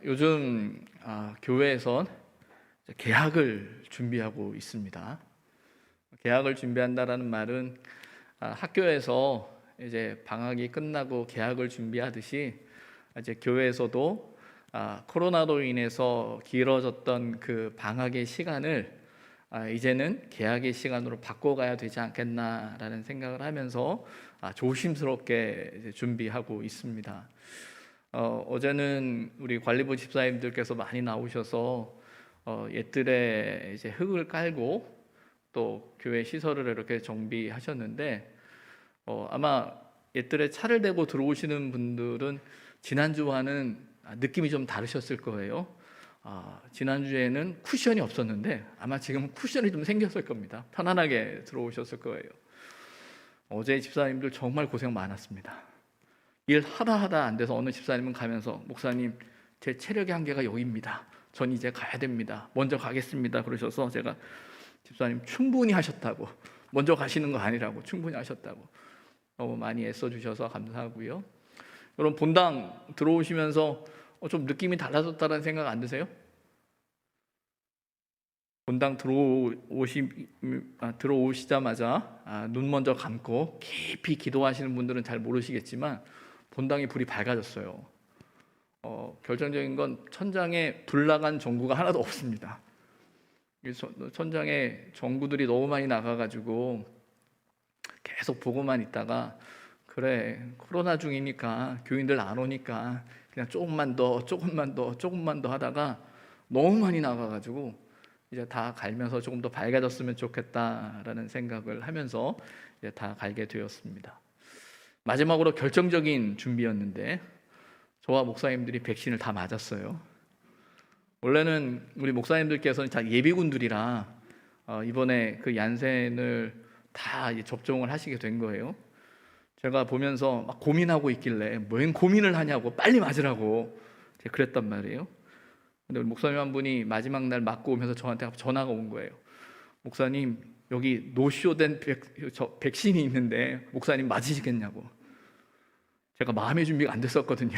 요즘 교회에선 개학을 준비하고 있습니다. 개학을 준비한다라는 말은 학교에서 이제 방학이 끝나고 개학을 준비하듯이 이제 교회에서도 코로나로 인해서 길어졌던 그 방학의 시간을 이제는 개학의 시간으로 바꿔가야 되지 않겠나라는 생각을 하면서 조심스럽게 이제 준비하고 있습니다. 어제는 우리 관리부 집사님들께서 많이 나오셔서 옛들에 이제 흙을 깔고 또 교회 시설을 이렇게 정비하셨는데 아마 옛들에 차를 대고 들어오시는 분들은 지난주와는 느낌이 좀 다르셨을 거예요. 지난주에는 쿠션이 없었는데 아마 지금 쿠션이 좀 생겼을 겁니다. 편안하게 들어오셨을 거예요. 어제 집사님들 정말 고생 많았습니다. 일 하다 안 돼서 어느 집사님은 가면서 목사님 제 체력의 한계가 여기입니다. 전 이제 가야 됩니다. 먼저 가겠습니다. 그러셔서 제가 집사님 충분히 하셨다고, 먼저 가시는 거 아니라고, 충분히 하셨다고 너무 많이 애써주셔서 감사하고요. 여러분 본당 들어오시면서 좀 느낌이 달라졌다는 생각 안 드세요? 본당 들어오시자마자 눈 먼저 감고 깊이 기도하시는 분들은 잘 모르시겠지만 본당이 불이 밝아졌어요. 결정적인 건 천장에 불 나간 전구가 하나도 없습니다. 천장에 전구들이 너무 많이 나가가지고 계속 보고만 있다가 그래 코로나 중이니까 교인들 안 오니까 그냥 조금만 더 하다가 너무 많이 나가가지고 이제 다 갈면서 조금 더 밝아졌으면 좋겠다라는 생각을 하면서 이제 다 갈게 되었습니다. 마지막으로 결정적인 준비였는데 저와 목사님들이 백신을 다 맞았어요. 원래는 우리 목사님들께서는 다 예비군들이라 이번에 그 얀센을 다 접종을 하시게 된 거예요. 제가 보면서 막 고민하고 있길래 뭔 고민을 하냐고 빨리 맞으라고 제가 그랬단 말이에요. 근데 우리 목사님 한 분이 마지막 날 맞고 오면서 저한테 전화가 온 거예요. 목사님 여기 노쇼된 백신이 있는데 목사님 맞으시겠냐고. 제가 마음의 준비가 안 됐었거든요.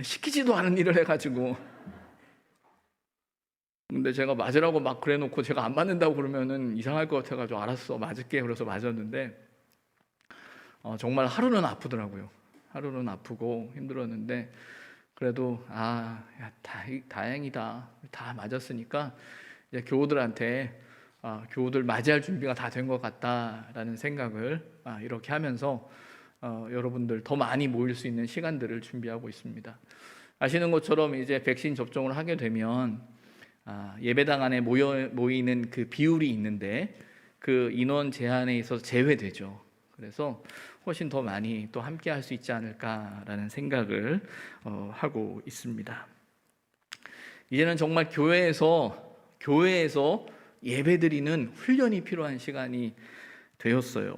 시키지도 않은 일을 해가지고. 근데 제가 맞으라고 막 그래놓고 제가 안 맞는다고 그러면은 이상할 것 같아가지고 알았어 맞을게 그래서 맞았는데 정말 하루는 아프더라고요. 하루는 아프고 힘들었는데 그래도 다행이다 다 맞았으니까 이제 교우들한테 교우들 맞이할 준비가 다 된 것 같다라는 생각을 이렇게 하면서 여러분들 더 많이 모일 수 있는 시간들을 준비하고 있습니다. 아시는 것처럼 이제 백신 접종을 하게 되면 예배당 안에 모이는 그 비율이 있는데 그 인원 제한에 있어서 제외되죠. 그래서 훨씬 더 많이 또 함께 할 수 있지 않을까라는 생각을 하고 있습니다. 이제는 정말 교회에서 예배드리는 훈련이 필요한 시간이 되었어요.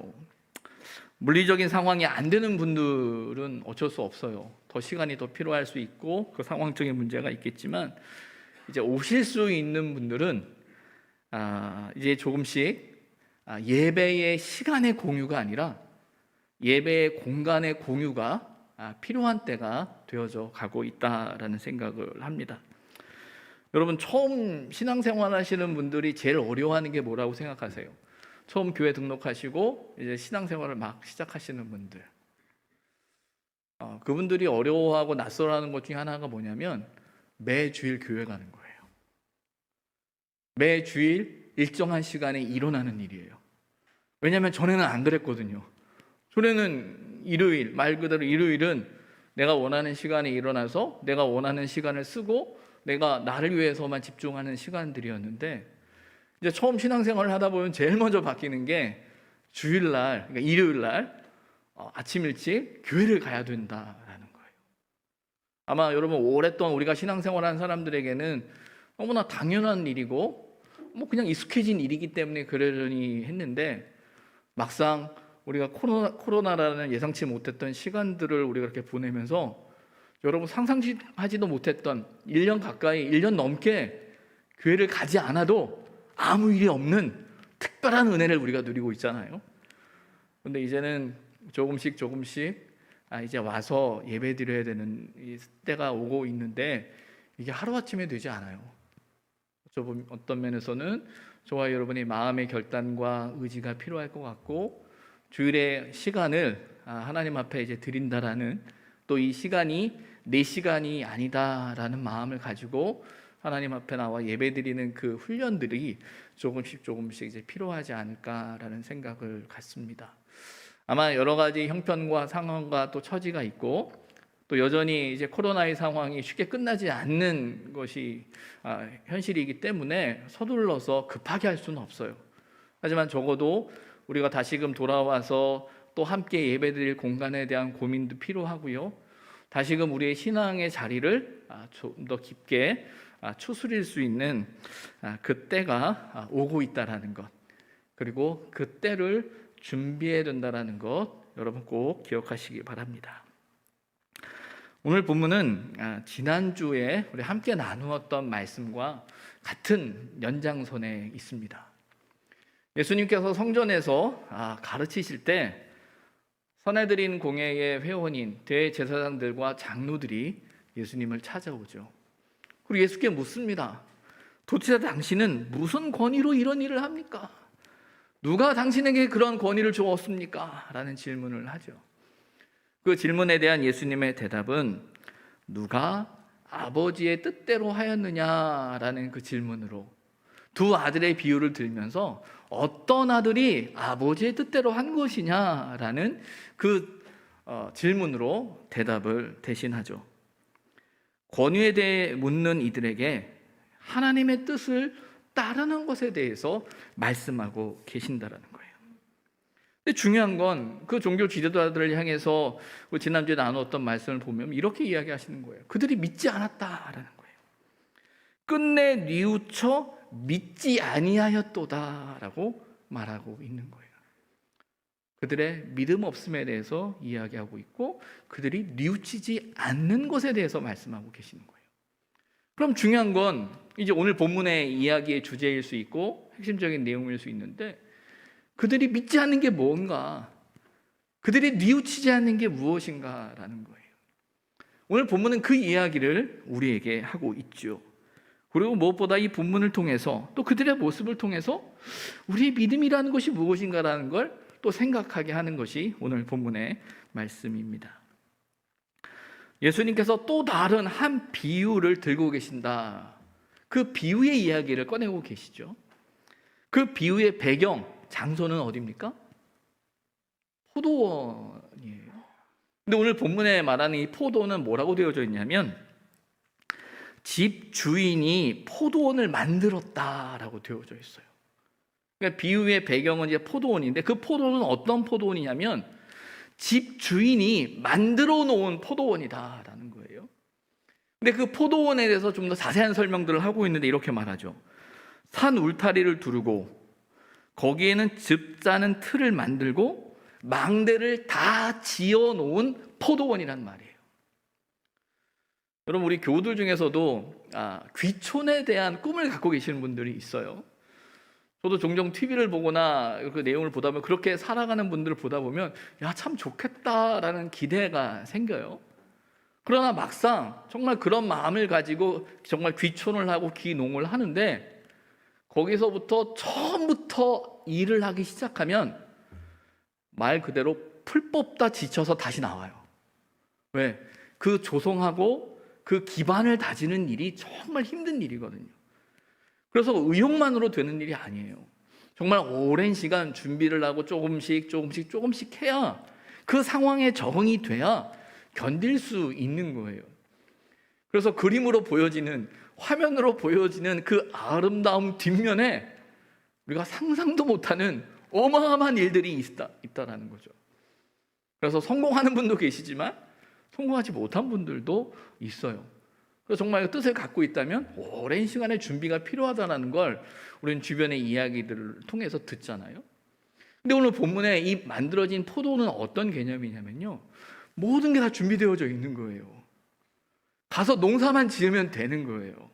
물리적인 상황이 안 되는 분들은 어쩔 수 없어요. 더 시간이 더 필요할 수 있고 그 상황적인 문제가 있겠지만 이제 오실 수 있는 분들은 이제 조금씩 예배의 시간의 공유가 아니라 예배의 공간의 공유가 필요한 때가 되어져 가고 있다라는 생각을 합니다. 여러분 처음 신앙생활 하시는 분들이 제일 어려워하는 게 뭐라고 생각하세요? 처음 교회 등록하시고 이제 신앙생활을 막 시작하시는 분들, 그분들이 어려워하고 낯설어하는 것 중에 하나가 뭐냐면 매주일 교회 가는 거예요. 매주일 일정한 시간에 일어나는 일이에요. 왜냐하면 전에는 안 그랬거든요. 전에는 일요일, 말 그대로 일요일은 내가 원하는 시간에 일어나서 내가 원하는 시간을 쓰고 내가 나를 위해서만 집중하는 시간들이었는데 이제 처음 신앙생활을 하다 보면 제일 먼저 바뀌는 게 주일날, 그러니까 일요일날 아침 일찍 교회를 가야 된다라는 거예요. 아마 여러분 오랫동안 우리가 신앙생활한 사람들에게는 너무나 당연한 일이고 그냥 익숙해진 일이기 때문에 그러려니 했는데 막상 우리가 코로나라는 예상치 못했던 시간들을 우리가 그렇게 보내면서 여러분 상상하지도 못했던 1년 가까이 1년 넘게 교회를 가지 않아도 아무 일이 없는 특별한 은혜를 우리가 누리고 있잖아요. 그런데 이제는 조금씩 이제 와서 예배드려야 되는 이 때가 오고 있는데 이게 하루아침에 되지 않아요. 어떤 면에서는 저와 여러분의 마음의 결단과 의지가 필요할 것 같고, 주일의 시간을 하나님 앞에 이제 드린다라는, 또 이 시간이 내 시간이 아니다라는 마음을 가지고 하나님 앞에 나와 예배드리는 그 훈련들이 조금씩 이제 필요하지 않을까라는 생각을 갖습니다. 아마 여러 가지 형편과 상황과 또 처지가 있고, 또 여전히 이제 코로나의 상황이 쉽게 끝나지 않는 것이 현실이기 때문에 서둘러서 급하게 할 수는 없어요. 하지만 적어도 우리가 다시금 돌아와서 또 함께 예배드릴 공간에 대한 고민도 필요하고요. 다시금 우리의 신앙의 자리를 좀 더 깊게 추스릴 수 있는 그 때가 오고 있다라는 것, 그리고 그 때를 준비해야 된다라는 것, 여러분 꼭 기억하시기 바랍니다. 오늘 본문은 지난주에 우리 함께 나누었던 말씀과 같은 연장선에 있습니다. 예수님께서 성전에서 가르치실 때 선해드린 공회의 회원인 대제사장들과 장로들이 예수님을 찾아오죠. 그리고 예수께 묻습니다. 도대체 당신은 무슨 권위로 이런 일을 합니까? 누가 당신에게 그런 권위를 주었습니까? 라는 질문을 하죠. 그 질문에 대한 예수님의 대답은 누가 아버지의 뜻대로 하였느냐라는 그 질문으로 두 아들의 비유를 들면서 어떤 아들이 아버지의 뜻대로 한 것이냐라는 그 질문으로 대답을 대신하죠. 권위에 대해 묻는 이들에게 하나님의 뜻을 따르는 것에 대해서 말씀하고 계신다라는 거예요. 근데 중요한 건 그 종교 지도자들을 향해서 지난주에 나누었던 말씀을 보면 이렇게 이야기하시는 거예요. 그들이 믿지 않았다라는 거예요. 끝내 뉘우쳐 믿지 아니하였도다라고 말하고 있는 거예요. 그들의 믿음 없음에 대해서 이야기하고 있고, 그들이 뉘우치지 않는 것에 대해서 말씀하고 계시는 거예요. 그럼 중요한 건 이제 오늘 본문의 이야기의 주제일 수 있고 핵심적인 내용일 수 있는데, 그들이 믿지 않는 게 뭔가, 그들이 뉘우치지 않는 게 무엇인가라는 거예요. 오늘 본문은 그 이야기를 우리에게 하고 있죠. 그리고 무엇보다 이 본문을 통해서, 또 그들의 모습을 통해서 우리의 믿음이라는 것이 무엇인가라는 걸 또 생각하게 하는 것이 오늘 본문의 말씀입니다. 예수님께서 또 다른 한 비유를 들고 계신다. 그 비유의 이야기를 꺼내고 계시죠. 그 비유의 배경, 장소는 어디입니까? 포도원이에요. 근데 오늘 본문에 말하는 이 포도는 뭐라고 되어져 있냐면 집 주인이 포도원을 만들었다라고 되어져 있어요. 그러니까 비유의 배경은 이제 포도원인데, 그 포도원은 어떤 포도원이냐면 집 주인이 만들어 놓은 포도원이다라는 거예요. 근데 그 포도원에 대해서 좀 더 자세한 설명들을 하고 있는데 이렇게 말하죠. 산 울타리를 두르고 거기에는 즙 짜는 틀을 만들고 망대를 다 지어 놓은 포도원이란 말이에요. 여러분, 우리 교우들 중에서도 귀촌에 대한 꿈을 갖고 계시는 분들이 있어요. 저도 종종 TV를 보거나 그 내용을 보다 보면, 그렇게 살아가는 분들을 보다 보면 야, 참 좋겠다라는 기대가 생겨요. 그러나 막상 정말 그런 마음을 가지고 정말 귀촌을 하고 귀농을 하는데, 거기서부터 처음부터 일을 하기 시작하면 말 그대로 풀 뽑다 지쳐서 다시 나와요. 왜? 그 조성하고 그 기반을 다지는 일이 정말 힘든 일이거든요. 그래서 의욕만으로 되는 일이 아니에요. 정말 오랜 시간 준비를 하고 조금씩 해야, 그 상황에 적응이 돼야 견딜 수 있는 거예요. 그래서 그림으로 보여지는, 화면으로 보여지는 그 아름다움 뒷면에 우리가 상상도 못하는 어마어마한 일들이 있다라는 거죠. 그래서 성공하는 분도 계시지만 성공하지 못한 분들도 있어요. 그래서 정말 뜻을 갖고 있다면 오랜 시간의 준비가 필요하다는 걸 우리는 주변의 이야기들을 통해서 듣잖아요. 근데 오늘 본문에 이 만들어진 포도는 어떤 개념이냐면요, 모든 게 다 준비되어져 있는 거예요. 가서 농사만 지으면 되는 거예요.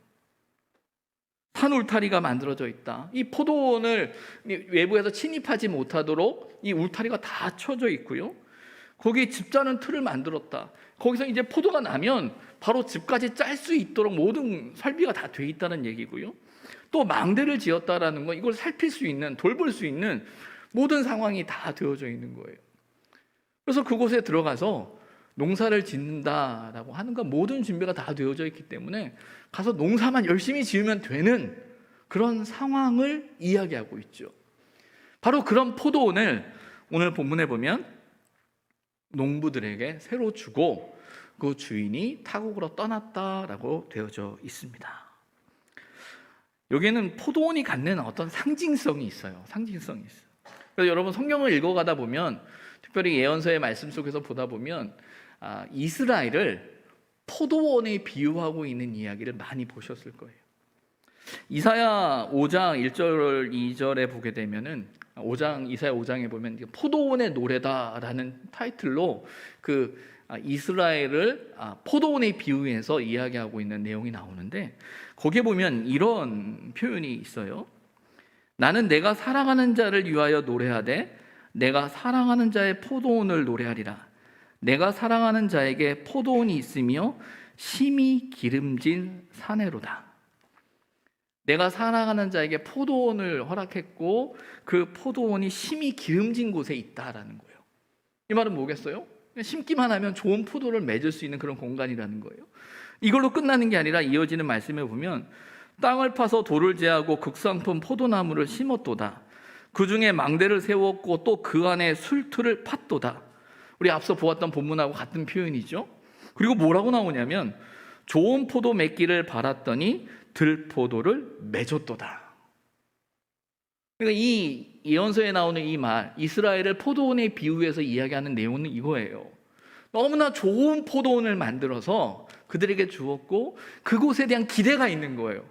산 울타리가 만들어져 있다. 이 포도원을 외부에서 침입하지 못하도록 이 울타리가 다 쳐져 있고요. 거기에 집 짜는 틀을 만들었다. 거기서 이제 포도가 나면 바로 집까지 짤 수 있도록 모든 설비가 다 돼 있다는 얘기고요. 또 망대를 지었다라는 건 이걸 살필 수 있는, 돌볼 수 있는 모든 상황이 다 되어져 있는 거예요. 그래서 그곳에 들어가서 농사를 짓는다라고 하는 건 모든 준비가 다 되어져 있기 때문에 가서 농사만 열심히 지으면 되는 그런 상황을 이야기하고 있죠. 바로 그런 포도원을 오늘 본문에 보면 농부들에게 새로 주고 그 주인이 타국으로 떠났다라고 되어져 있습니다. 여기에는 포도원이 갖는 어떤 상징성이 있어요. 상징성이 있어요. 그래서 여러분 성경을 읽어가다 보면, 특별히 예언서의 말씀 속에서 보다 보면 이스라엘을 포도원에 비유하고 있는 이야기를 많이 보셨을 거예요. 이사야 5장 1절 2절에 보게 되면은 이사야 5장에 보면 포도원의 노래다라는 타이틀로 그 이스라엘을 포도원에 비유해서 이야기하고 있는 내용이 나오는데, 거기에 보면 이런 표현이 있어요. 나는 내가 사랑하는 자를 위하여 노래하되 내가 사랑하는 자의 포도원을 노래하리라. 내가 사랑하는 자에게 포도원이 있으며 심히 기름진 사내로다. 내가 사랑하는 자에게 포도원을 허락했고 그 포도원이 심히 기름진 곳에 있다라는 거예요. 이 말은 뭐겠어요? 심기만 하면 좋은 포도를 맺을 수 있는 그런 공간이라는 거예요. 이걸로 끝나는 게 아니라 이어지는 말씀에 보면 땅을 파서 돌을 제하고 극상품 포도나무를 심었도다. 그 중에 망대를 세웠고 또 그 안에 술틀을 팠도다. 우리 앞서 보았던 본문하고 같은 표현이죠. 그리고 뭐라고 나오냐면 좋은 포도 맺기를 바랐더니 들포도를 맺었도다. 그러니까 이 예언서에 나오는 이 말, 이스라엘을 포도원에 비유해서 이야기하는 내용은 이거예요. 너무나 좋은 포도원을 만들어서 그들에게 주었고 그곳에 대한 기대가 있는 거예요.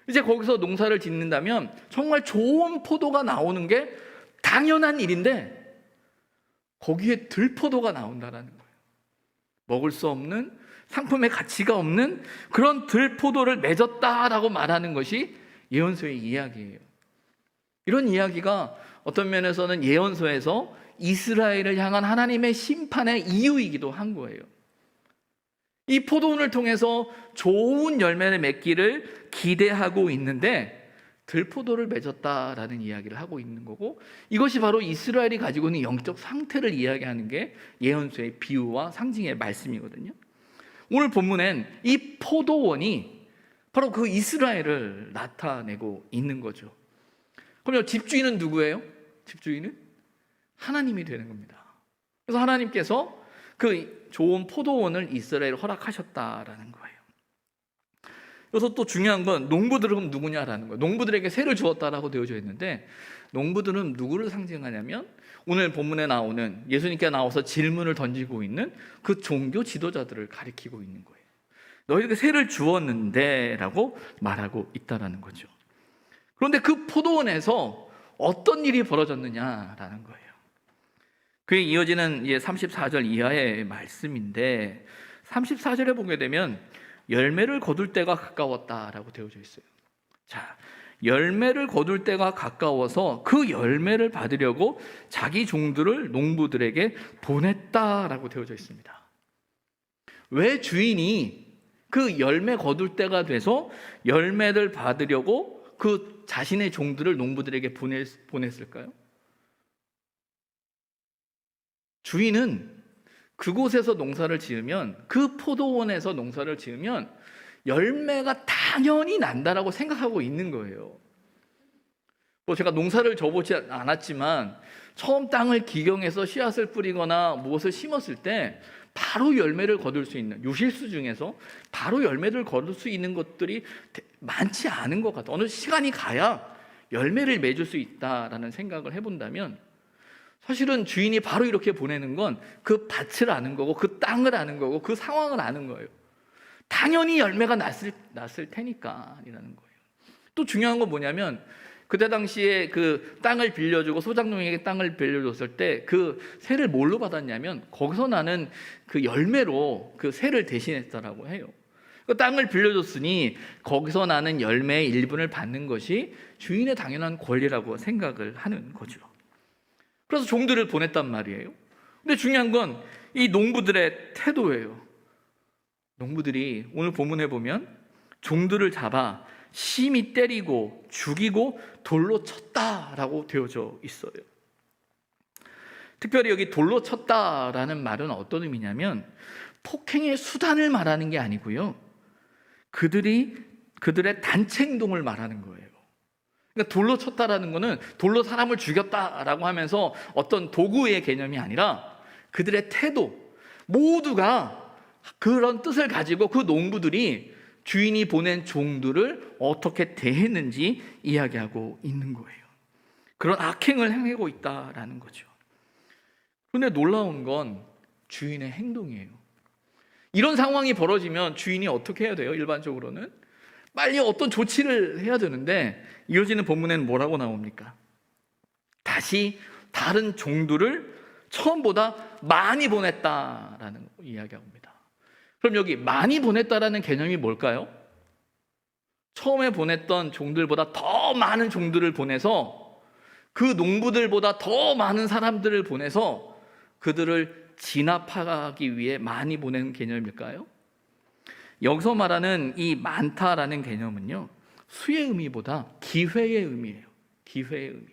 이제 거기서 농사를 짓는다면 정말 좋은 포도가 나오는 게 당연한 일인데 거기에 들포도가 나온다는 거예요. 먹을 수 없는, 상품의 가치가 없는 그런 들포도를 맺었다라고 말하는 것이 예언서의 이야기예요. 이런 이야기가 어떤 면에서는 예언서에서 이스라엘을 향한 하나님의 심판의 이유이기도 한 거예요. 이 포도원을 통해서 좋은 열매를 맺기를 기대하고 있는데 들포도를 맺었다라는 이야기를 하고 있는 거고, 이것이 바로 이스라엘이 가지고 있는 영적 상태를 이야기하는 게 예언서의 비유와 상징의 말씀이거든요. 오늘 본문엔 이 포도원이 바로 그 이스라엘을 나타내고 있는 거죠. 그럼 집주인은 누구예요? 집주인은 하나님이 되는 겁니다. 그래서 하나님께서 그 좋은 포도원을 이스라엘에 허락하셨다라는 거예요. 그래서 또 중요한 건 농부들은 누구냐라는 거예요. 농부들에게 세를 주었다라고 되어져 있는데, 농부들은 누구를 상징하냐면 오늘 본문에 나오는 예수님께 나와서 질문을 던지고 있는 그 종교 지도자들을 가리키고 있는 거예요. 너희에게 세를 주었는데 라고 말하고 있다라는 거죠. 그런데 그 포도원에서 어떤 일이 벌어졌느냐라는 거예요. 그에 이어지는 34절 이하의 말씀인데, 34절에 보게 되면 열매를 거둘 때가 가까웠다라고 되어져 있어요. 자, 열매를 거둘 때가 가까워서 그 열매를 받으려고 자기 종들을 농부들에게 보냈다라고 되어져 있습니다. 왜 주인이 그 열매 거둘 때가 돼서 열매를 받으려고 그 자신의 종들을 농부들에게 보냈을까요? 주인은 그곳에서 농사를 지으면, 그 포도원에서 농사를 지으면 열매가 당연히 난다라고 생각하고 있는 거예요. 뭐 제가 농사를 져보지 않았지만 처음 땅을 기경해서 씨앗을 뿌리거나 무엇을 심었을 때 바로 열매를 거둘 수 있는, 유실수 중에서 바로 열매를 거둘 수 있는 것들이 많지 않은 것 같아요. 어느 시간이 가야 열매를 맺을 수 있다라는 생각을 해본다면, 사실은 주인이 바로 이렇게 보내는 건 그 밭을 아는 거고 그 땅을 아는 거고 그 상황을 아는 거예요. 당연히 열매가 났을 테니까이라는 거예요. 또 중요한 건 뭐냐면, 그때 당시에 그 땅을 빌려주고 소작농에게 땅을 빌려줬을 때 그 세를 뭘로 받았냐면 거기서 나는 그 열매로 그 세를 대신했다라고 해요. 그 땅을 빌려줬으니 거기서 나는 열매의 일부를 받는 것이 주인의 당연한 권리라고 생각을 하는 거죠. 그래서 종들을 보냈단 말이에요. 근데 중요한 건 이 농부들의 태도예요. 농부들이 오늘 본문에 보면 종들을 잡아 심히 때리고 죽이고 돌로 쳤다라고 되어져 있어요. 특별히 여기 돌로 쳤다라는 말은 어떤 의미냐면 폭행의 수단을 말하는 게 아니고요, 그들의 단체 행동을 말하는 거예요. 그러니까 돌로 쳤다라는 거는 돌로 사람을 죽였다라고 하면서 어떤 도구의 개념이 아니라 그들의 태도, 모두가 그런 뜻을 가지고 그 농부들이 주인이 보낸 종들을 어떻게 대했는지 이야기하고 있는 거예요. 그런 악행을 행하고 있다라는 거죠. 그런데 놀라운 건 주인의 행동이에요. 이런 상황이 벌어지면 주인이 어떻게 해야 돼요? 일반적으로는 빨리 어떤 조치를 해야 되는데 이어지는 본문에는 뭐라고 나옵니까? 다시 다른 종들을 처음보다 많이 보냈다라는 이야기합니다. 그럼 여기 많이 보냈다라는 개념이 뭘까요? 처음에 보냈던 종들보다 더 많은 종들을 보내서, 그 농부들보다 더 많은 사람들을 보내서 그들을 진압하기 위해 많이 보낸 개념일까요? 여기서 말하는 이 많다라는 개념은요, 수의 의미보다 기회의 의미예요. 기회의 의미.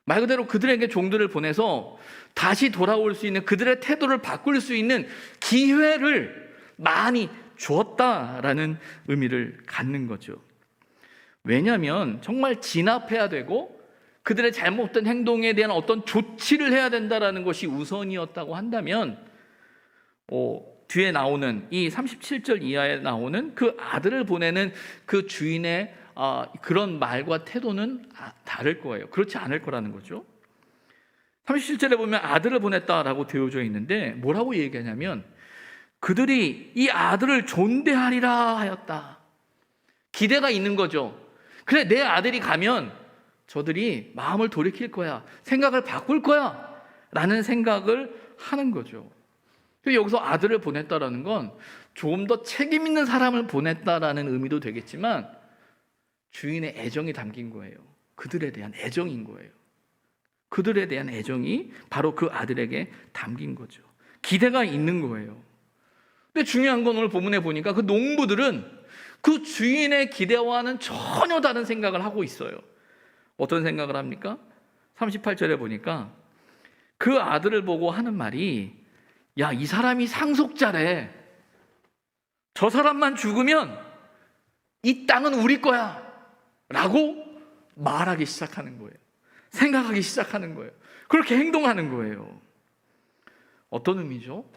말 그대로 그들에게 종들을 보내서 다시 돌아올 수 있는, 그들의 태도를 바꿀 수 있는 기회를 많이 주었다라는 의미를 갖는 거죠. 왜냐하면 정말 진압해야 되고 그들의 잘못된 행동에 대한 어떤 조치를 해야 된다라는 것이 우선이었다고 한다면, 뒤에 나오는 이 37절 이하에 나오는 그 아들을 보내는 그 주인의 그런 말과 태도는 다를 거예요. 그렇지 않을 거라는 거죠. 37절에 보면 아들을 보냈다라고 되어져 있는데 뭐라고 얘기하냐면 그들이 이 아들을 존대하리라 하였다. 기대가 있는 거죠. 그래, 내 아들이 가면 저들이 마음을 돌이킬 거야, 생각을 바꿀 거야 라는 생각을 하는 거죠. 여기서 아들을 보냈다라는 건 조금 더 책임 있는 사람을 보냈다라는 의미도 되겠지만 주인의 애정이 담긴 거예요. 그들에 대한 애정인 거예요. 그들에 대한 애정이 바로 그 아들에게 담긴 거죠. 기대가 있는 거예요. 근데 중요한 건 오늘 본문에 보니까 그 농부들은 그 주인의 기대와는 전혀 다른 생각을 하고 있어요. 어떤 생각을 합니까? 38절에 보니까 그 아들을 보고 하는 말이, 야, 이 사람이 상속자래. 저 사람만 죽으면 이 땅은 우리 거야 라고 말하기 시작하는 거예요. 생각하기 시작하는 거예요. 그렇게 행동하는 거예요. 어떤 의미죠?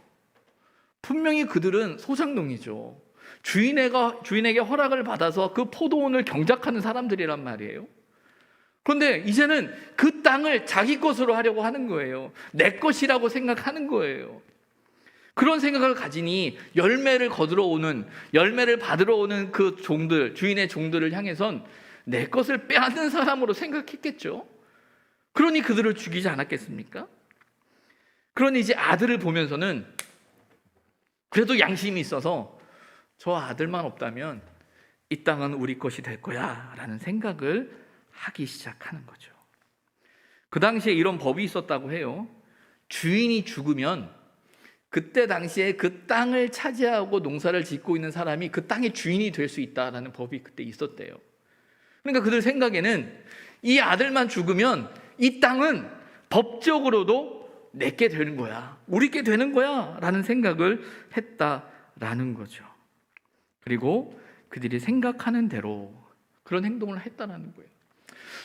분명히 그들은 소작농이죠. 주인에게 허락을 받아서 그 포도원을 경작하는 사람들이란 말이에요. 그런데 이제는 그 땅을 자기 것으로 하려고 하는 거예요. 내 것이라고 생각하는 거예요. 그런 생각을 가지니 열매를 받으러 오는 그 종들, 주인의 종들을 향해선 내 것을 빼앗는 사람으로 생각했겠죠. 그러니 그들을 죽이지 않았겠습니까? 그러니 이제 아들을 보면서는 그래도 양심이 있어서 저 아들만 없다면 이 땅은 우리 것이 될 거야 라는 생각을 하기 시작하는 거죠. 그 당시에 이런 법이 있었다고 해요. 주인이 죽으면 그때 당시에 그 땅을 차지하고 농사를 짓고 있는 사람이 그 땅의 주인이 될 수 있다라는 법이 그때 있었대요. 그러니까 그들 생각에는 이 아들만 죽으면 이 땅은 법적으로도 내게 되는 거야, 우리께 되는 거야 라는 생각을 했다라는 거죠. 그리고 그들이 생각하는 대로 그런 행동을 했다라는 거예요.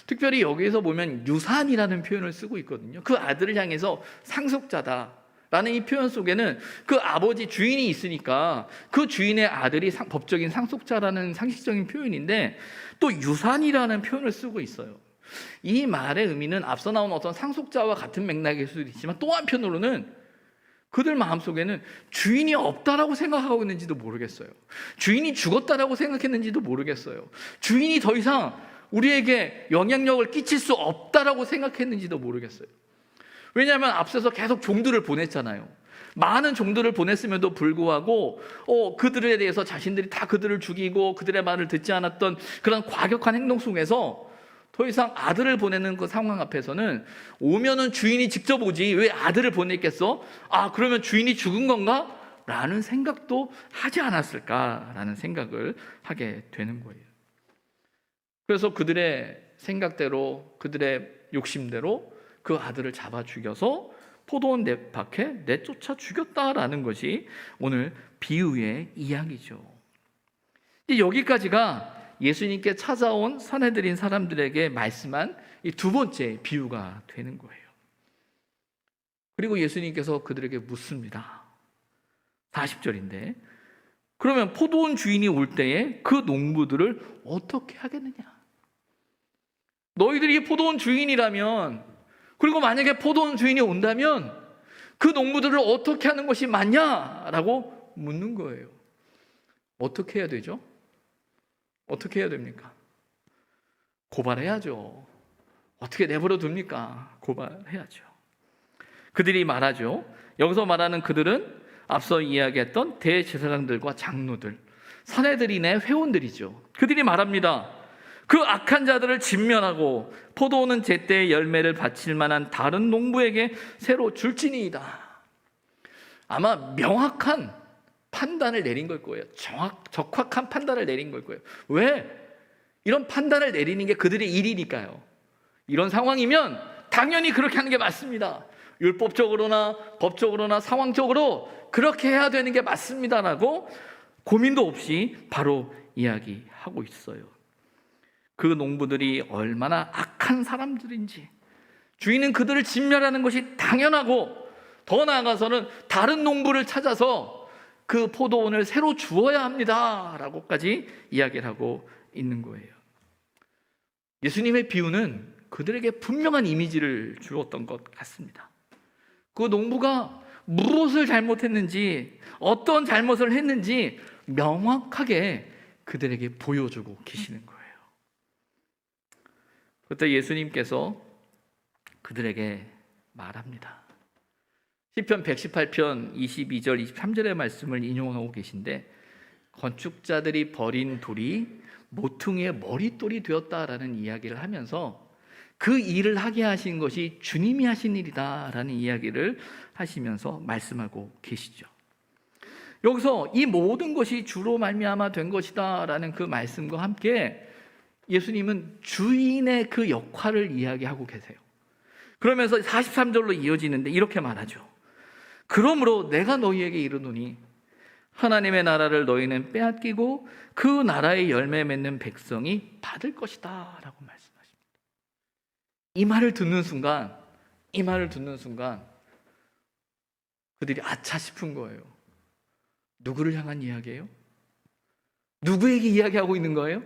특별히 여기에서 보면 유산이라는 표현을 쓰고 있거든요. 그 아들을 향해서 상속자다 라는 이 표현 속에는 그 아버지 주인이 있으니까 그 주인의 아들이 법적인 상속자라는 상식적인 표현인데 또 유산이라는 표현을 쓰고 있어요. 이 말의 의미는 앞서 나온 어떤 상속자와 같은 맥락일 수도 있지만 또 한편으로는 그들 마음속에는 주인이 없다라고 생각하고 있는지도 모르겠어요. 주인이 죽었다라고 생각했는지도 모르겠어요. 주인이 더 이상 우리에게 영향력을 끼칠 수 없다라고 생각했는지도 모르겠어요. 왜냐하면 앞서서 계속 종들을 보냈잖아요. 많은 종들을 보냈음에도 불구하고 그들에 대해서 자신들이 다 그들을 죽이고 그들의 말을 듣지 않았던 그런 과격한 행동 속에서 더 이상 아들을 보내는 그 상황 앞에서는 오면은 주인이 직접 오지 왜 아들을 보냈겠어? 그러면 주인이 죽은 건가? 라는 생각도 하지 않았을까라는 생각을 하게 되는 거예요. 그래서 그들의 생각대로, 그들의 욕심대로 그 아들을 잡아 죽여서 포도원 밖에 내쫓아 죽였다라는 것이 오늘 비유의 이야기죠. 여기까지가 예수님께 찾아온 사내들인 사람들에게 말씀한 이 두 번째 비유가 되는 거예요. 그리고 예수님께서 그들에게 묻습니다. 40절인데, 그러면 포도원 주인이 올 때에 그 농부들을 어떻게 하겠느냐? 너희들이 포도원 주인이라면, 그리고 만약에 포도원 주인이 온다면 그 농부들을 어떻게 하는 것이 맞냐라고 묻는 거예요. 어떻게 해야 되죠? 어떻게 해야 됩니까? 고발해야죠. 어떻게 내버려 둡니까? 고발해야죠. 그들이 말하죠. 여기서 말하는 그들은 앞서 이야기했던 대제사장들과 장로들, 사내들이네 회원들이죠. 그들이 말합니다. 그 악한 자들을 진멸하고 포도원은 제때의 열매를 바칠 만한 다른 농부에게 새로 줄지니이다. 아마 명확한 판단을 내린 걸 거예요. 적확한 판단을 내린 걸 거예요. 왜? 이런 판단을 내리는 게 그들의 일이니까요. 이런 상황이면 당연히 그렇게 하는 게 맞습니다. 율법적으로나 법적으로나 상황적으로 그렇게 해야 되는 게 맞습니다라고 고민도 없이 바로 이야기하고 있어요. 그 농부들이 얼마나 악한 사람들인지, 주인은 그들을 진멸하는 것이 당연하고 더 나아가서는 다른 농부를 찾아서 그 포도원을 새로 주어야 합니다 라고까지 이야기를 하고 있는 거예요. 예수님의 비유는 그들에게 분명한 이미지를 주었던 것 같습니다. 그 농부가 무엇을 잘못했는지, 어떤 잘못을 했는지 명확하게 그들에게 보여주고 계시는 거예요. 그때 예수님께서 그들에게 말합니다. 시편 118편 22절 23절의 말씀을 인용하고 계신데, 건축자들이 버린 돌이 모퉁이의 머릿돌이 되었다라는 이야기를 하면서 그 일을 하게 하신 것이 주님이 하신 일이다라는 이야기를 하시면서 말씀하고 계시죠. 여기서 이 모든 것이 주로 말미암아 된 것이다라는 그 말씀과 함께 예수님은 주인의 그 역할을 이야기하고 계세요. 그러면서 43절로 이어지는데 이렇게 말하죠. 그러므로 내가 너희에게 이르노니 하나님의 나라를 너희는 빼앗기고 그 나라의 열매 맺는 백성이 받을 것이다 라고 말씀하십니다. 이 말을 듣는 순간 그들이 아차 싶은 거예요. 누구를 향한 이야기예요? 누구에게 이야기하고 있는 거예요?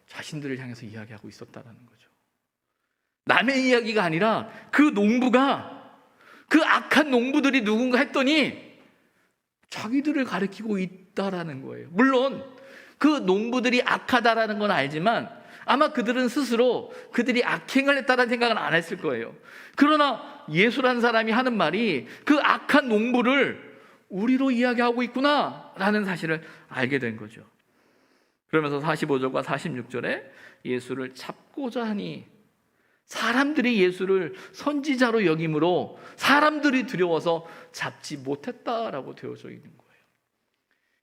자신들을 향해서 이야기하고 있었다는 거죠. 남의 이야기가 아니라 그 농부가, 그 악한 농부들이 누군가 했더니 자기들을 가리키고 있다라는 거예요. 물론 그 농부들이 악하다라는 건 알지만 아마 그들은 스스로 그들이 악행을 했다는 생각은 안 했을 거예요. 그러나 예수라는 사람이 하는 말이 그 악한 농부를 우리로 이야기하고 있구나라는 사실을 알게 된 거죠. 그러면서 45절과 46절에 예수를 잡고자 하니 사람들이 예수를 선지자로 여김으로 사람들이 두려워서 잡지 못했다라고 되어져 있는 거예요.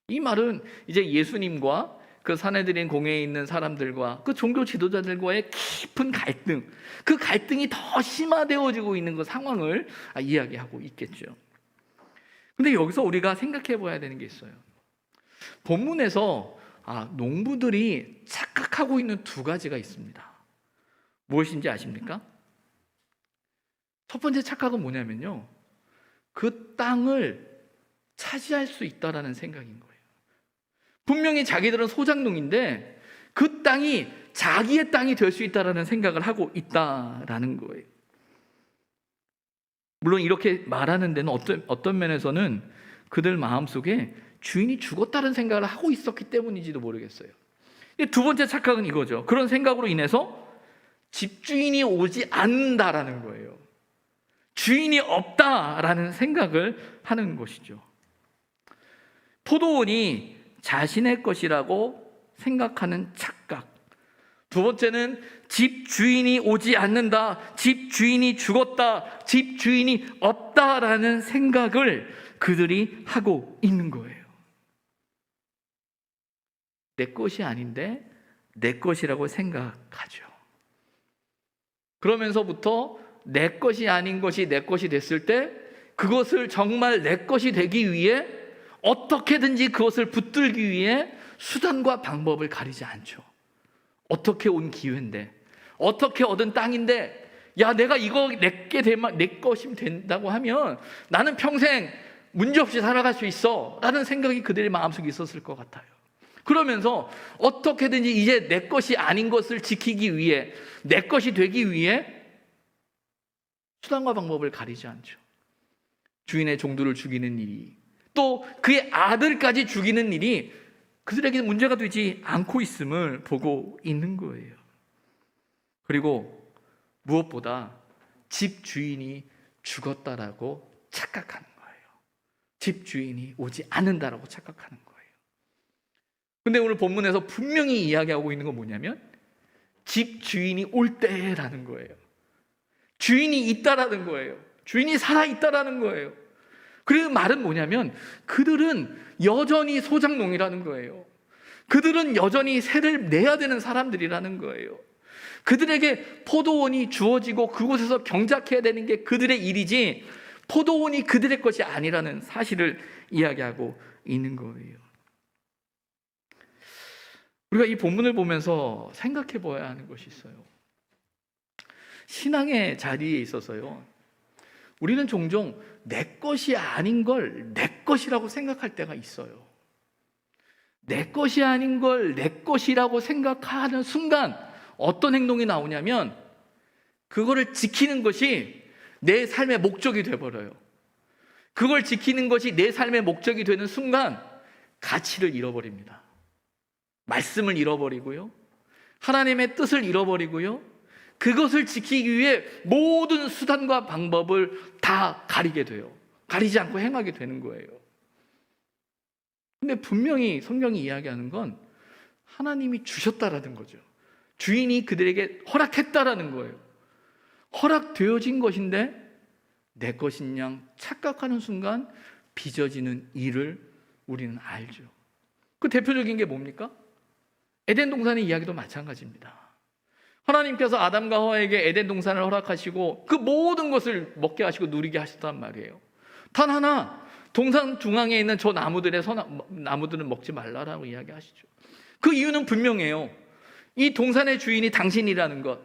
이 말은 이제 예수님과 그 사내들인 공회에 있는 사람들과 그 종교 지도자들과의 깊은 갈등, 그 갈등이 더 심화되어지고 있는 그 상황을 이야기하고 있겠죠. 근데 여기서 우리가 생각해 봐야 되는 게 있어요. 본문에서 농부들이 착각하고 있는 두 가지가 있습니다. 무엇인지 아십니까? 첫 번째 착각은 뭐냐면요, 그 땅을 차지할 수 있다라는 생각인 거예요. 분명히 자기들은 소작농인데 그 땅이 자기의 땅이 될 수 있다라는 생각을 하고 있다라는 거예요. 물론 이렇게 말하는 데는 어떤 면에서는 그들 마음속에 주인이 죽었다는 생각을 하고 있었기 때문인지도 모르겠어요. 두 번째 착각은 이거죠. 그런 생각으로 인해서 집주인이 오지 않는다라는 거예요. 주인이 없다라는 생각을 하는 것이죠. 포도원이 자신의 것이라고 생각하는 착각, 두 번째는 집 주인이 오지 않는다, 집 주인이 죽었다, 집 주인이 없다라는 생각을 그들이 하고 있는 거예요. 내 것이 아닌데 내 것이라고 생각하죠. 그러면서부터 내 것이 아닌 것이 내 것이 됐을 때 그것을 정말 내 것이 되기 위해 어떻게든지 그것을 붙들기 위해 수단과 방법을 가리지 않죠. 어떻게 온 기회인데, 어떻게 얻은 땅인데, 야, 내가 이거 내 것이면 된다고 하면 나는 평생 문제없이 살아갈 수 있어 라는 생각이 그들의 마음속에 있었을 것 같아요. 그러면서 어떻게든지 이제 내 것이 아닌 것을 지키기 위해, 내 것이 되기 위해 수단과 방법을 가리지 않죠. 주인의 종들을 죽이는 일이, 또 그의 아들까지 죽이는 일이 그들에게 문제가 되지 않고 있음을 보고 있는 거예요. 그리고 무엇보다 집 주인이 죽었다라고 착각하는 거예요. 집 주인이 오지 않는다라고 착각하는 거예요. 근데 오늘 본문에서 분명히 이야기하고 있는 건 뭐냐면 집 주인이 올 때라는 거예요. 주인이 있다라는 거예요. 주인이 살아있다라는 거예요. 그 말은 뭐냐면 그들은 여전히 소작농이라는 거예요. 그들은 여전히 세를 내야 되는 사람들이라는 거예요. 그들에게 포도원이 주어지고 그곳에서 경작해야 되는 게 그들의 일이지 포도원이 그들의 것이 아니라는 사실을 이야기하고 있는 거예요. 우리가 이 본문을 보면서 생각해 보아야 하는 것이 있어요. 신앙의 자리에 있어서요, 우리는 종종 내 것이 아닌 걸 내 것이라고 생각할 때가 있어요. 내 것이 아닌 걸 내 것이라고 생각하는 순간 어떤 행동이 나오냐면 그거를 지키는 것이 내 삶의 목적이 되어버려요. 그걸 지키는 것이 내 삶의 목적이 되는 순간 가치를 잃어버립니다. 말씀을 잃어버리고요, 하나님의 뜻을 잃어버리고요, 그것을 지키기 위해 모든 수단과 방법을 다 가리게 돼요. 가리지 않고 행하게 되는 거예요. 근데 분명히 성경이 이야기하는 건 하나님이 주셨다라는 거죠. 주인이 그들에게 허락했다라는 거예요. 허락되어진 것인데 내 것인 양 착각하는 순간 빚어지는 일을 우리는 알죠. 그 대표적인 게 뭡니까? 에덴 동산의 이야기도 마찬가지입니다. 하나님께서 아담과 하와에게 에덴 동산을 허락하시고 그 모든 것을 먹게 하시고 누리게 하셨단 말이에요. 단 하나, 동산 중앙에 있는 저 나무들은 먹지 말라라고 이야기하시죠. 그 이유는 분명해요. 이 동산의 주인이 당신이라는 것,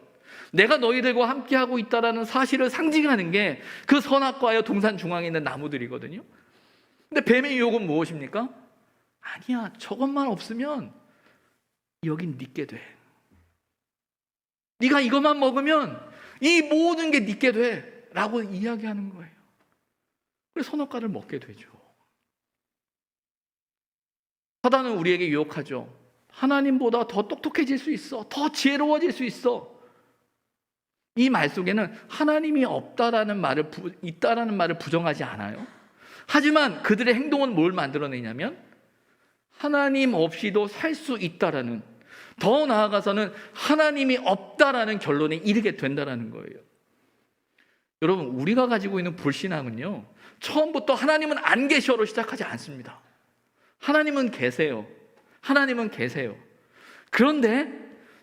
내가 너희들과 함께하고 있다는 사실을 상징하는 게 그 선악과의 동산 중앙에 있는 나무들이거든요. 근데 뱀의 유혹은 무엇입니까? 아니야, 저것만 없으면 여긴 네게 돼. 네가 이것만 먹으면 이 모든 게 네게 돼 라고 이야기하는 거예요. 그래서 선악과를 먹게 되죠. 사단은 우리에게 유혹하죠. 하나님보다 더 똑똑해질 수 있어, 더 지혜로워질 수 있어. 이 말 속에는 하나님이 없다라는 말을 있다라는 말을 부정하지 않아요. 하지만 그들의 행동은 뭘 만들어내냐면 하나님 없이도 살 수 있다라는, 더 나아가서는 하나님이 없다라는 결론에 이르게 된다라는 거예요. 여러분, 우리가 가지고 있는 불신앙은요, 처음부터 하나님은 안 계셔로 시작하지 않습니다. 하나님은 계세요. 하나님은 계세요. 그런데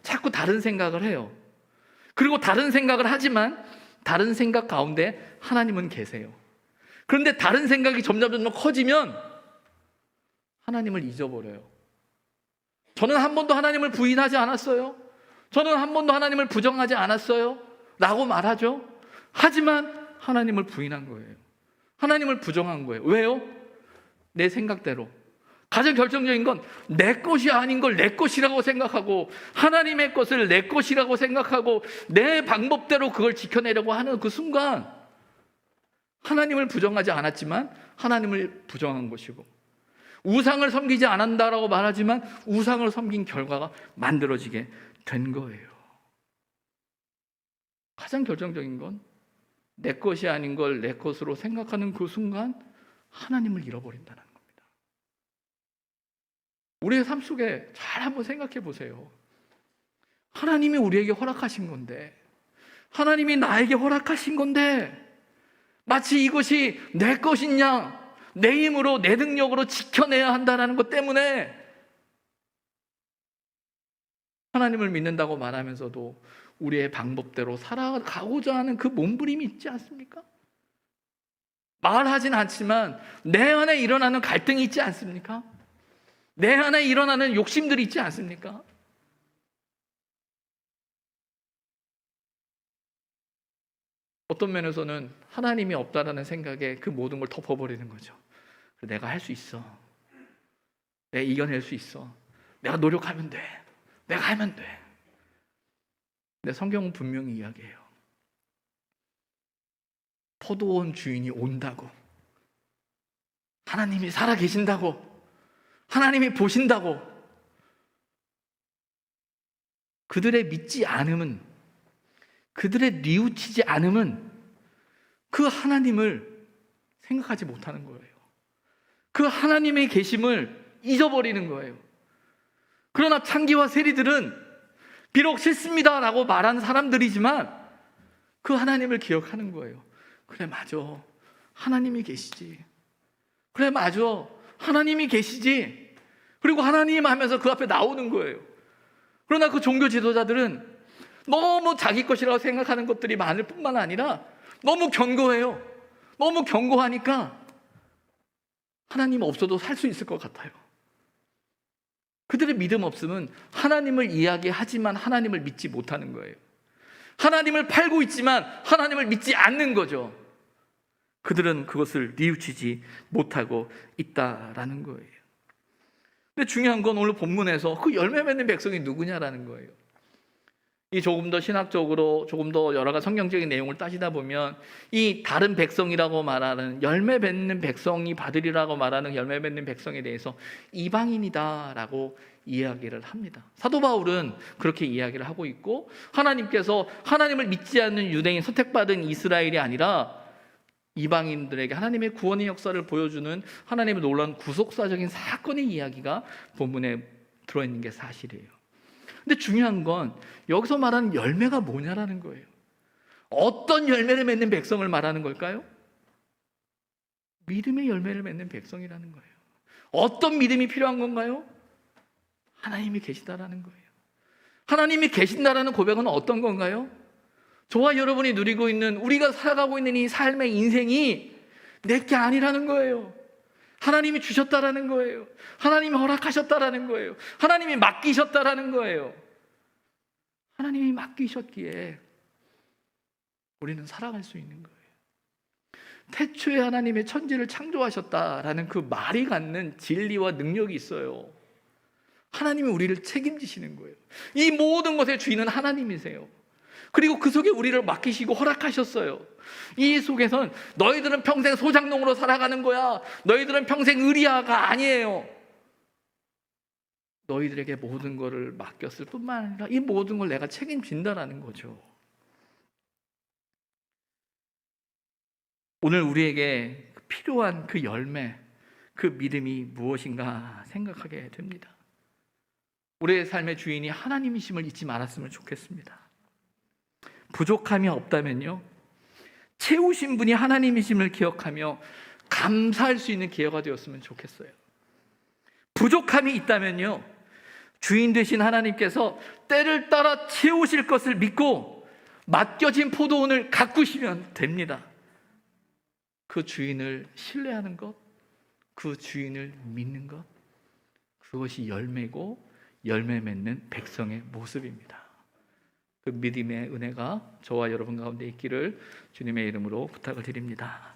자꾸 다른 생각을 해요. 그리고 다른 생각을 하지만 다른 생각 가운데 하나님은 계세요. 그런데 다른 생각이 점점 커지면 하나님을 잊어버려요. 저는 한 번도 하나님을 부인하지 않았어요. 저는 한 번도 하나님을 부정하지 않았어요 라고 말하죠. 하지만 하나님을 부인한 거예요. 하나님을 부정한 거예요. 왜요? 내 생각대로. 가장 결정적인 건 내 것이 아닌 걸 내 것이라고 생각하고 하나님의 것을 내 것이라고 생각하고 내 방법대로 그걸 지켜내려고 하는 그 순간 하나님을 부정하지 않았지만 하나님을 부정한 것이고, 우상을 섬기지 않는다라고 말하지만 우상을 섬긴 결과가 만들어지게 된 거예요. 가장 결정적인 건 내 것이 아닌 걸 내 것으로 생각하는 그 순간 하나님을 잃어버린다는 겁니다. 우리의 삶 속에 잘 한번 생각해 보세요. 하나님이 우리에게 허락하신 건데, 하나님이 나에게 허락하신 건데, 마치 이것이 내 것인 양, 내 힘으로 내 능력으로 지켜내야 한다는 것 때문에 하나님을 믿는다고 말하면서도 우리의 방법대로 살아가고자 하는 그 몸부림이 있지 않습니까? 말하진 않지만 내 안에 일어나는 갈등이 있지 않습니까? 내 안에 일어나는 욕심들이 있지 않습니까? 어떤 면에서는 하나님이 없다라는 생각에 그 모든 걸 덮어버리는 거죠. 내가 할 수 있어. 내가 이겨낼 수 있어. 내가 노력하면 돼. 내가 하면 돼. 근데 성경은 분명히 이야기해요. 포도원 주인이 온다고, 하나님이 살아계신다고, 하나님이 보신다고, 그들의 믿지 않음은, 그들의 뉘우치지 않음은 그 하나님을 생각하지 못하는 거예요. 그 하나님의 계심을 잊어버리는 거예요. 그러나 창기와 세리들은 비록 싫습니다라고 말하는 사람들이지만 그 하나님을 기억하는 거예요. 그래, 맞아. 하나님이 계시지. 그래, 맞아. 하나님이 계시지. 그리고 하나님 하면서 그 앞에 나오는 거예요. 그러나 그 종교 지도자들은 너무 자기 것이라고 생각하는 것들이 많을 뿐만 아니라 너무 견고해요. 너무 견고하니까 하나님 없어도 살 수 있을 것 같아요. 그들의 믿음 없음은 하나님을 이야기하지만 하나님을 믿지 못하는 거예요. 하나님을 팔고 있지만 하나님을 믿지 않는 거죠. 그들은 그것을 뉘우치지 못하고 있다라는 거예요. 근데 중요한 건 오늘 본문에서 그 열매 맺는 백성이 누구냐라는 거예요. 이 조금 더 신학적으로 조금 더 여러 가지 성경적인 내용을 따지다 보면 이 다른 백성이라고 말하는 열매 맺는 백성이 받으리라고 말하는 열매 맺는 백성에 대해서 이방인이다라고 이야기를 합니다. 사도 바울은 그렇게 이야기를 하고 있고, 하나님께서 하나님을 믿지 않는 유대인, 선택받은 이스라엘이 아니라 이방인들에게 하나님의 구원의 역사를 보여주는 하나님의 놀라운 구속사적인 사건의 이야기가 본문에 들어있는 게 사실이에요. 근데 중요한 건 여기서 말하는 열매가 뭐냐라는 거예요. 어떤 열매를 맺는 백성을 말하는 걸까요? 믿음의 열매를 맺는 백성이라는 거예요. 어떤 믿음이 필요한 건가요? 하나님이 계시다라는 거예요. 하나님이 계신다라는 고백은 어떤 건가요? 저와 여러분이 누리고 있는, 우리가 살아가고 있는 이 삶의 인생이 내게 아니라는 거예요. 하나님이 주셨다라는 거예요. 하나님이 허락하셨다라는 거예요. 하나님이 맡기셨다라는 거예요. 하나님이 맡기셨기에 우리는 살아갈 수 있는 거예요. 태초에 하나님의 천지를 창조하셨다라는 그 말이 갖는 진리와 능력이 있어요. 하나님이 우리를 책임지시는 거예요. 이 모든 것의 주인은 하나님이세요. 그리고 그 속에 우리를 맡기시고 허락하셨어요. 이 속에선 너희들은 평생 소장농으로 살아가는 거야, 너희들은 평생 의리아가 아니에요. 너희들에게 모든 것을 맡겼을 뿐만 아니라 이 모든 걸 내가 책임진다라는 거죠. 오늘 우리에게 필요한 그 열매, 그 믿음이 무엇인가 생각하게 됩니다. 우리의 삶의 주인이 하나님이심을 잊지 말았으면 좋겠습니다. 부족함이 없다면요, 채우신 분이 하나님이심을 기억하며 감사할 수 있는 기회가 되었으면 좋겠어요. 부족함이 있다면요, 주인 되신 하나님께서 때를 따라 채우실 것을 믿고 맡겨진 포도원을 가꾸시면 됩니다. 그 주인을 신뢰하는 것, 그 주인을 믿는 것, 그것이 열매고 열매 맺는 백성의 모습입니다. 그 믿음의 은혜가 저와 여러분 가운데 있기를 주님의 이름으로 부탁을 드립니다.